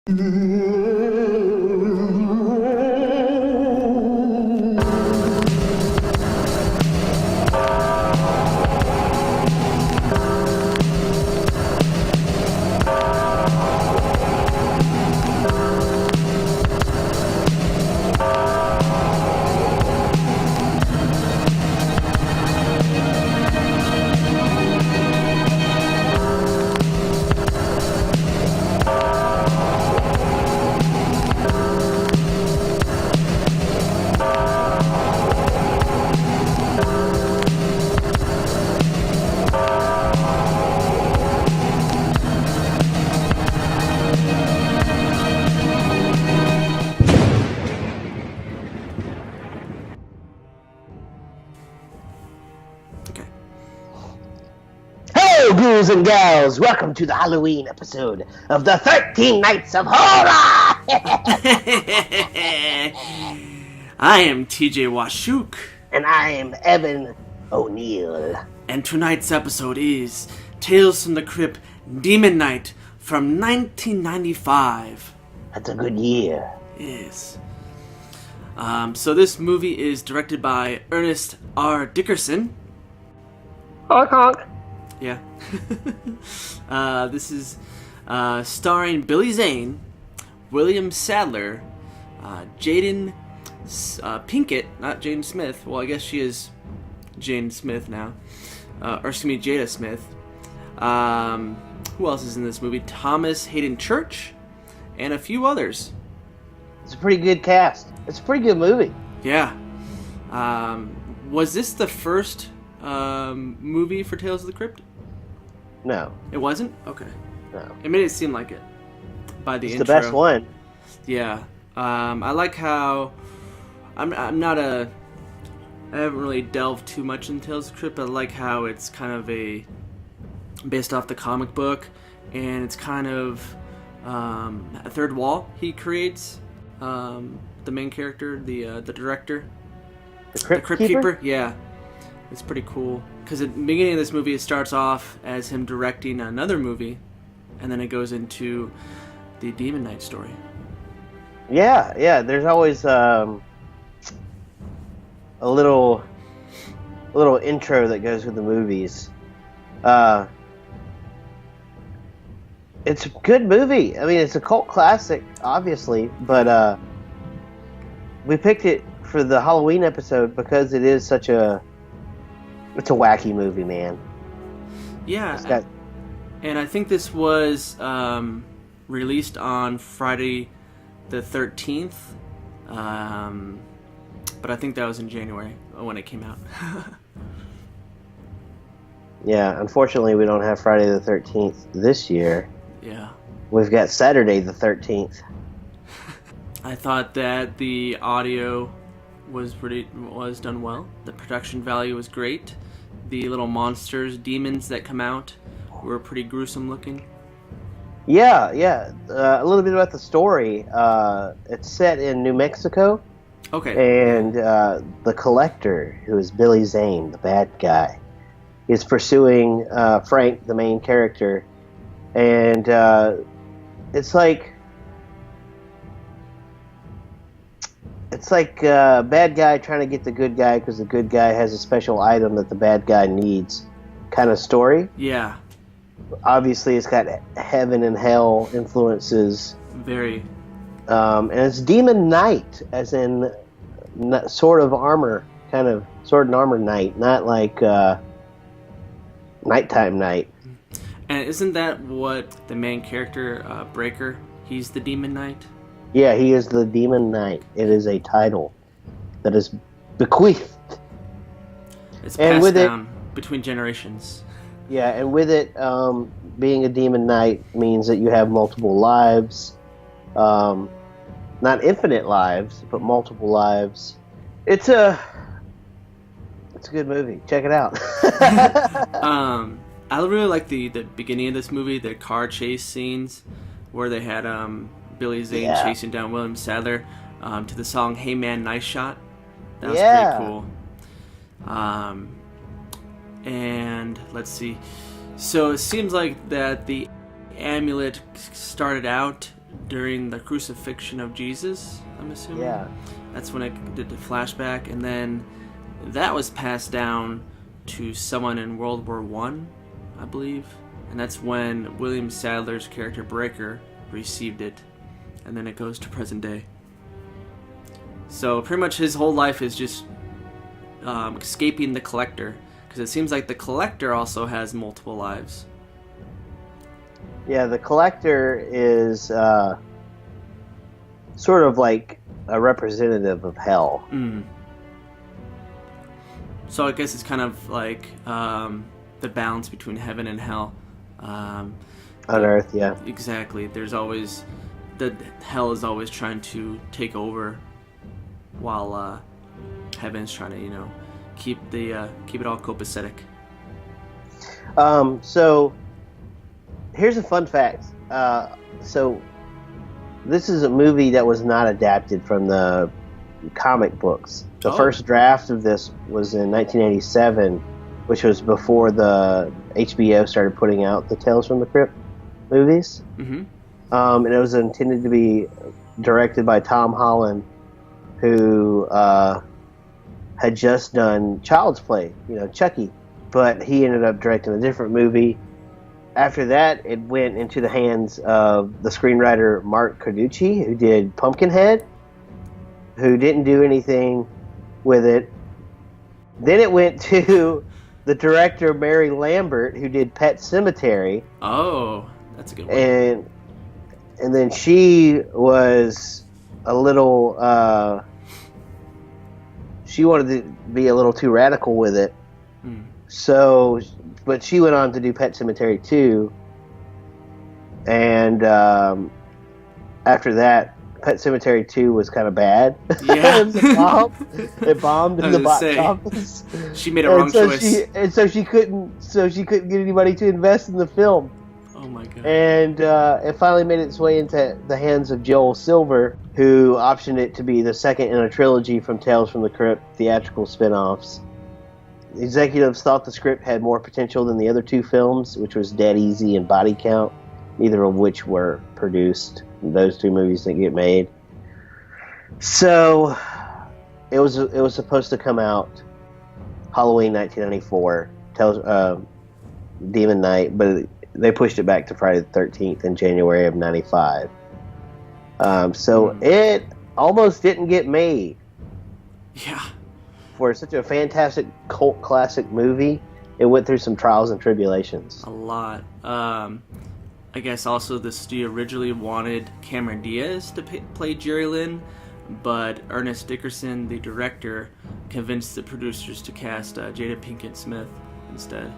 Ghouls and gals, welcome to the Halloween episode of the 13 Nights of Horror! I am TJ Washuk. And I am Evan O'Neill. And tonight's episode is Tales from the Crypt Demon Night from 1995. That's a good year. Yes. So this movie is directed by Ernest R. Dickerson. Honk honk. Yeah. This is starring Billy Zane, William Sadler, Jada Pinkett, not Jane Smith. Well, I guess she is Jane Smith now. Jada Smith. Who else is in this movie? Thomas Haden Church, and a few others. It's a pretty good cast. It's a pretty good movie. Yeah. Was this the first movie for Tales of the Crypt? No. It wasn't? Okay. No. It made it seem like it by the intro. It's the best one. Yeah. I like how I haven't really delved too much into Tales of the Crypt, but I like how it's kind of based off the comic book, and it's kind of a third wall he creates. The main character, the director, the Crypt Keeper. Yeah. It's pretty cool, because at the beginning of this movie it starts off as him directing another movie, and then it goes into the Demon Knight story. Yeah, there's always a little intro that goes with the movies. It's a good movie. I mean, it's a cult classic, obviously, but we picked it for the Halloween episode because it is such a... It's a wacky movie, man. Yeah, and I think this was released on Friday the 13th, but I think that was in January when it came out. Yeah, unfortunately we don't have Friday the 13th this year. Yeah. We've got Saturday the 13th. I thought that the audio was done well. The production value was great. The little monsters, demons that come out were pretty gruesome looking. Yeah. A little bit about the story. It's set in New Mexico. Okay. And the collector, who is Billy Zane, the bad guy, is pursuing Frank, the main character. And it's like a bad guy trying to get the good guy because the good guy has a special item that the bad guy needs kind of story. Yeah. Obviously, it's got heaven and hell influences. Very. And it's Demon Knight, as in sword of armor, kind of sword and armor knight, not like nighttime knight. And isn't that what the main character, Breaker, he's the Demon Knight? Yeah, he is the Demon Knight. It is a title that is bequeathed. It's passed down between generations. Yeah, and with it, being a Demon Knight means that you have multiple lives. Not infinite lives, but multiple lives. It's a good movie. Check it out. I really like the beginning of this movie, the car chase scenes, where they had Billy Zane chasing down William Sadler to the song "Hey Man, Nice Shot." That was pretty cool. And let's see. So it seems like that the amulet started out during the crucifixion of Jesus, I'm assuming. Yeah. That's when it did the flashback, and then that was passed down to someone in World War One, I believe. And that's when William Sadler's character Breaker received it, and then it goes to present day. So pretty much his whole life is just escaping the Collector, because it seems like the Collector also has multiple lives. Yeah, the Collector is sort of like a representative of hell. Mm. So I guess it's kind of like the balance between heaven and hell. On Earth, yeah. Exactly. There's always... the hell is always trying to take over, while heaven's trying to, keep it all copacetic. So here's a fun fact. So this is a movie that was not adapted from the comic books. The first draft of this was in 1987, which was before the HBO started putting out the Tales from the Crypt movies. Mm-hmm. And it was intended to be directed by Tom Holland, who had just done Child's Play, Chucky. But he ended up directing a different movie. After that, it went into the hands of the screenwriter Mark Carducci, who did Pumpkinhead, who didn't do anything with it. Then it went to the director Mary Lambert, who did Pet Sematary. Oh, that's a good one. And then she was a little... she wanted to be a little too radical with it. Hmm. So, but she went on to do Pet Sematary 2. And after that, Pet Sematary 2 was kind of bad. Yeah. It bombed in the box office. She made a wrong choice. So she couldn't get anybody to invest in the film. Oh my god. And it finally made its way into the hands of Joel Silver, who optioned it to be the second in a trilogy from Tales from the Crypt theatrical spin-offs. The executives thought the script had more potential than the other two films, which was Dead Easy and Body Count, neither of which were produced. Those two movies didn't get made. So it was supposed to come out Halloween 1994, Demon Night, but they pushed it back to Friday the 13th in January of 95. So it almost didn't get made. Yeah. For such a fantastic cult classic movie, it went through some trials and tribulations. A lot. I guess also the studio originally wanted Cameron Diaz to play Jerry Lynn, but Ernest Dickerson, the director, convinced the producers to cast Jada Pinkett Smith instead.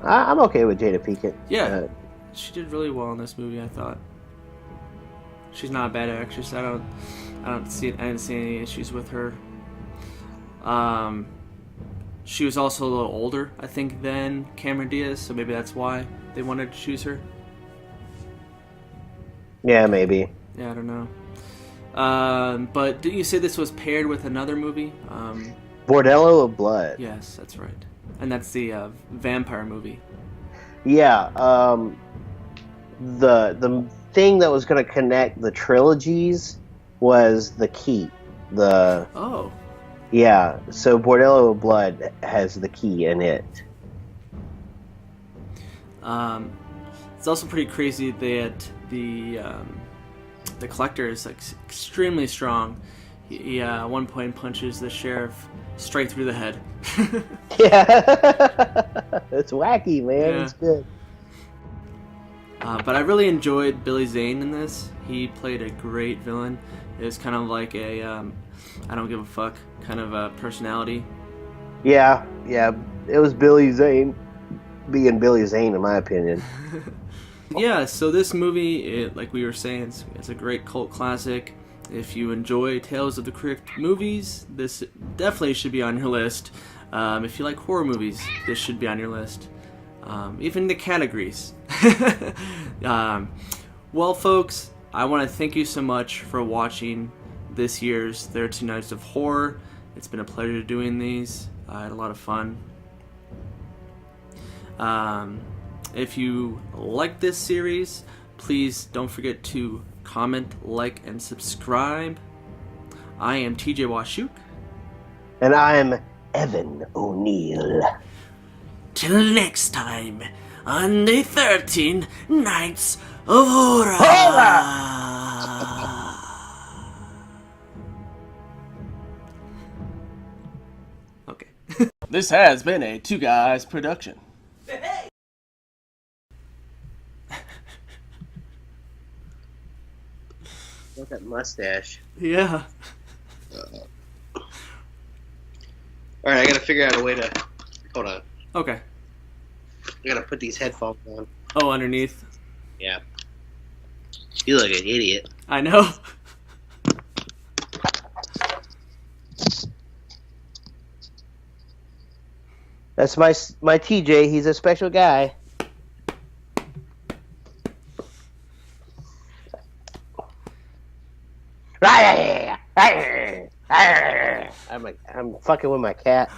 I'm okay with Jada Pinkett. Yeah, she did really well in this movie, I thought. She's not a bad actress. I didn't see any issues with her. She was also a little older, I think, than Cameron Diaz, so maybe that's why they wanted to choose her. Yeah, maybe. Yeah, I don't know. But didn't you say this was paired with another movie? Bordello of Blood. Yes, that's right. And that's the vampire movie. Yeah. The thing that was going to connect the trilogies was the key. Oh. Yeah, so Bordello of Blood has the key in it. It's also pretty crazy that the Collector is extremely strong. He at one point punches the sheriff straight through the head. Yeah, it's wacky, man. Yeah. It's good. But I really enjoyed Billy Zane in this. He played a great villain. It was kind of like a I don't give a fuck kind of a personality. Yeah. It was Billy Zane being Billy Zane, in my opinion. Yeah, so this movie, like we were saying, it's a great cult classic. If you enjoy Tales of the Crypt movies, this definitely should be on your list. If you like horror movies, this should be on your list. Even the categories. Well, folks, I want to thank you so much for watching this year's 13 Nights of Horror. It's been a pleasure doing these. I had a lot of fun. If you like this series, please don't forget to comment, like, and subscribe. I am TJ Washuk. And I'm Evan O'Neill. Till next time, on the 13 Nights of Horror. Okay. This has been a Two Guys production. Look at that mustache. Yeah. Alright, I gotta figure out a way to... Hold on. Okay. I gotta put these headphones on. Oh, underneath. Yeah. You look an idiot. I know. That's my TJ. He's a special guy. I'm fucking with my cat.